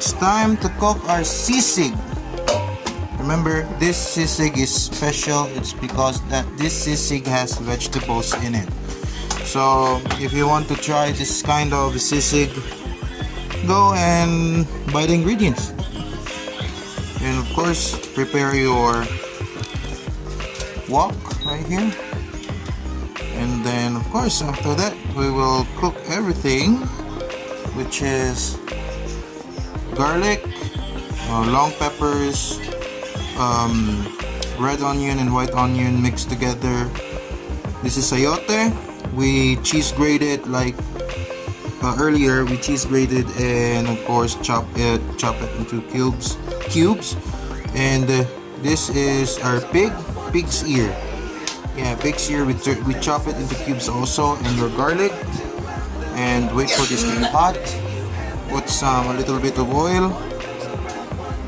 it's time to cook our sisig. Remember, this sisig is special. It's because that this sisig has vegetables in it. So if you want to try this kind of sisig, go and buy the ingredients. And of course, prepare your wok right here. And then of course, after that, we will cook everything, which is garlic, long peppers, red onion and white onion mixed together. This is chayote. We cheese grated like earlier. We cheese grated and of course chop it into cubes. And this is our pig's ear. Yeah, pig's ear. We chop it into cubes also, and your garlic. And wait for this to be hot. Put a little bit of oil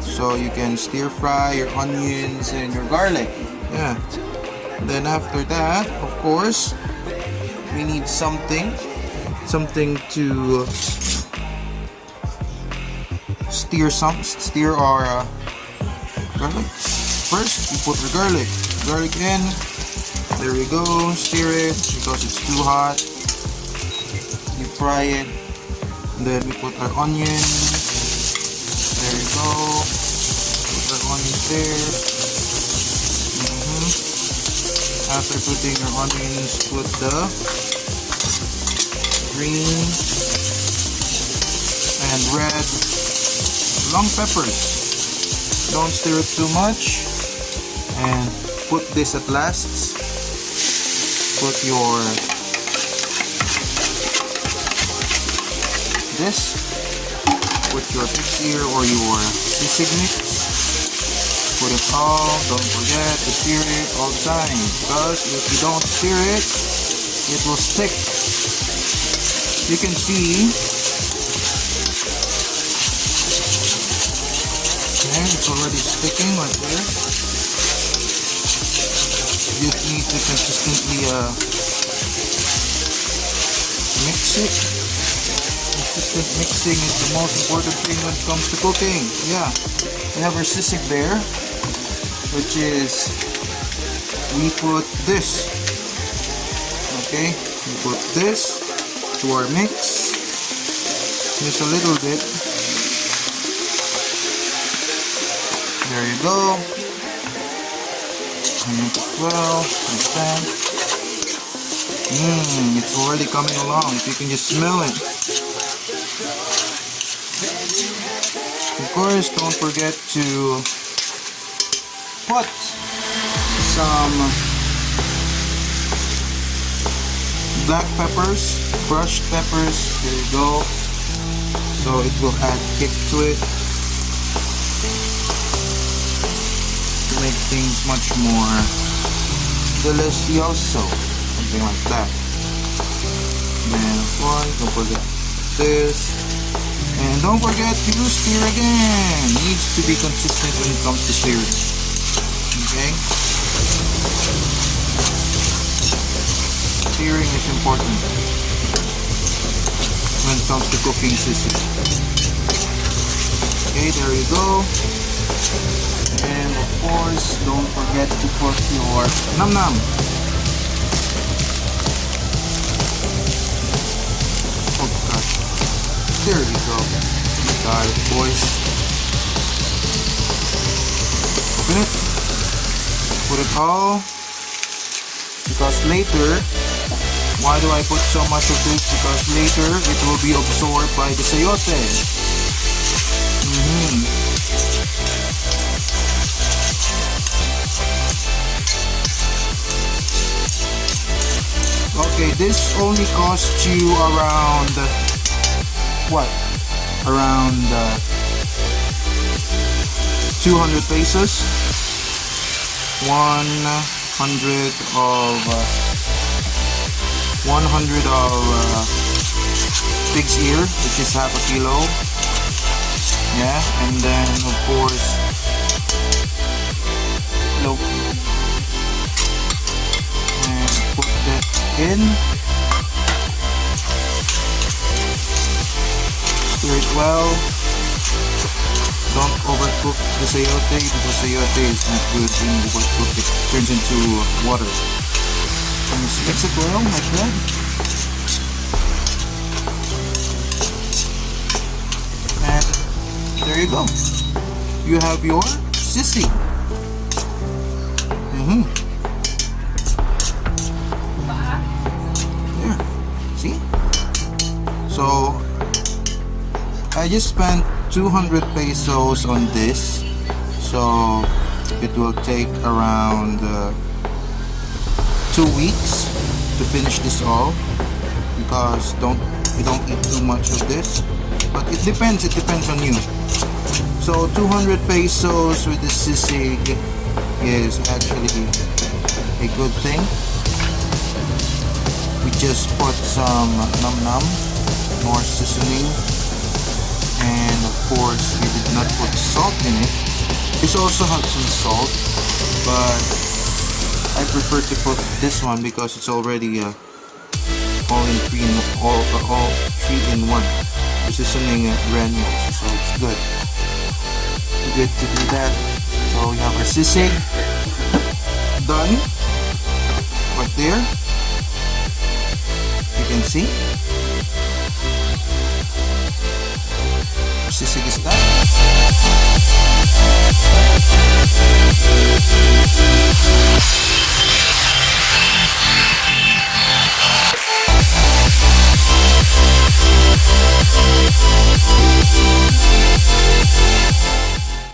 so you can stir fry your onions and your garlic. Yeah. Then after that, of course, we need something to stir our garlic. First, we put the garlic in. There we go. Stir it because it's too hot. You fry it. Then we put our onions. There you go. Put our onions there. After putting your onions, put the green and red long peppers. Don't stir it too much. And put this at last. Put your put your pig's ear or your sisig mix. Put it all. Don't forget to stir it all the time, because if you don't stir it, it will stick. You can see. And it's already sticking right there. You just need to consistently mix it. Consistent mixing is the most important thing when it comes to cooking. Yeah, we have our sisig there, which is we put this. Okay, we put this to our mix. Just a little bit. There you go. And mix it well. Like that. It's already coming along. If you can just smell it. Of course, don't forget to put some black peppers, crushed peppers. There you go. So it will add kick to it to make things much more delicioso, something like that. Then of course, don't forget this. And don't forget to stir again. Needs to be consistent when it comes to stirring. Okay? Stirring is important when it comes to cooking sisig. Okay, there you go. And of course, don't forget to put your nam-nam. Oh gosh. There you go. Got it, boys. Open it. Put it all. Because later, why do I put so much of this? Because later, it will be absorbed by the chayote. Okay, this only costs you around what? Around 200 pesos. 100 of pig's ear, which is half a kilo. Yeah, and then of course, and put that in. Stir it well. the sayote because sayote is not good when you overcook it. It turns into water. So just mix it well like that. And there you go. You have your sisig. There. See? So I just spent 200 pesos on this. So it will take around 2 weeks to finish this all, because you don't eat too much of this, but it depends on you. So 200 pesos with the sisig is actually a good thing. We just put some num num, more seasoning, and of course we did not put salt in it. This also has some salt, but I prefer to put this one because it's already all 3 in 1. The seasoning granules, so it's good. Good to do that. So we have our sisig done right there. You can see our sisig is done.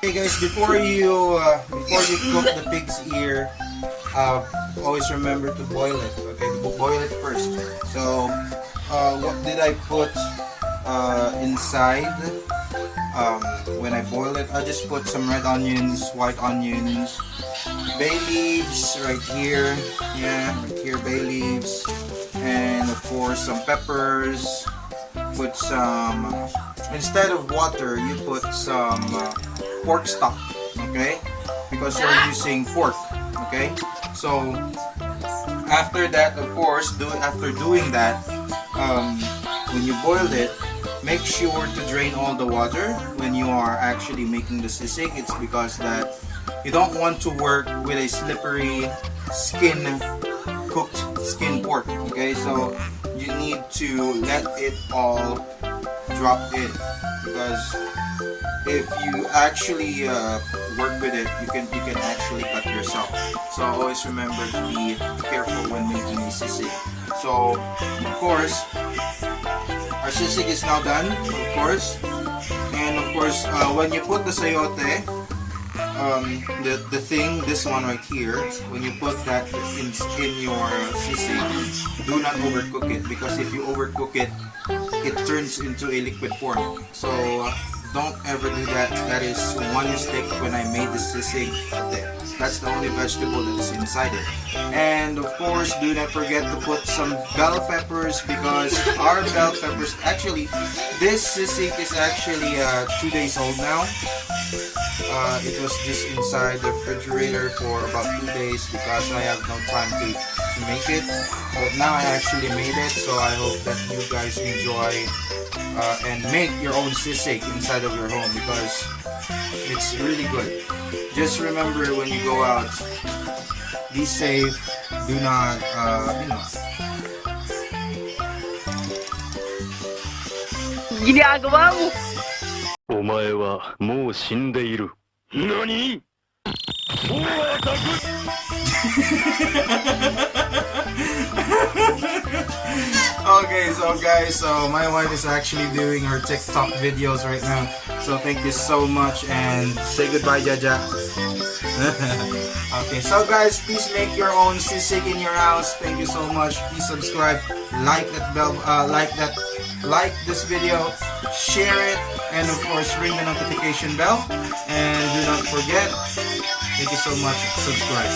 Hey guys, before you cook the pig's ear, always remember to boil it. Okay, boil it first. So, what did I put inside? When I boil it, I just put some red onions, white onions, bay leaves right here. Yeah, right here, bay leaves, and of course some peppers. Put some, instead of water, you put some pork stock, okay, because you're using pork, okay. So after that, of course, after doing that, when you boil it, make sure to drain all the water when you are actually making the sisig. It's because that you don't want to work with a slippery cooked skin pork, okay. So you need to let it all drop in, because if you actually work with it, you can actually cut yourself. So always remember to be careful when making a sisig. So of course, our sisig is now done, of course. And of course, when you put the sayote, the thing, this one right here, when you put that in your sisig, do not overcook it, because if you overcook it, it turns into a liquid form. So don't ever do that. That is one mistake when I made the sisig. That's the only vegetable that is inside it. And of course, do not forget to put some bell peppers, because our bell peppers, actually, this sisig is actually 2 days old now. It was just inside the refrigerator for about 2 days because I have no time to make it. But now I actually made it, so I hope that you guys enjoy and make your own sisig inside of your home, because it's really good. Just remember, when you go out, be safe. Do not, Ginagawa mo! お前はもう死んでいる。何? Okay, so guys, so my wife is actually doing her TikTok videos right now. So thank you so much, and say goodbye, Jaja. Okay, so guys, please make your own sisig in your house. Thank you so much. Please subscribe, like that bell, like this video, share it, and of course ring the notification bell. And do not forget, thank you so much, subscribe.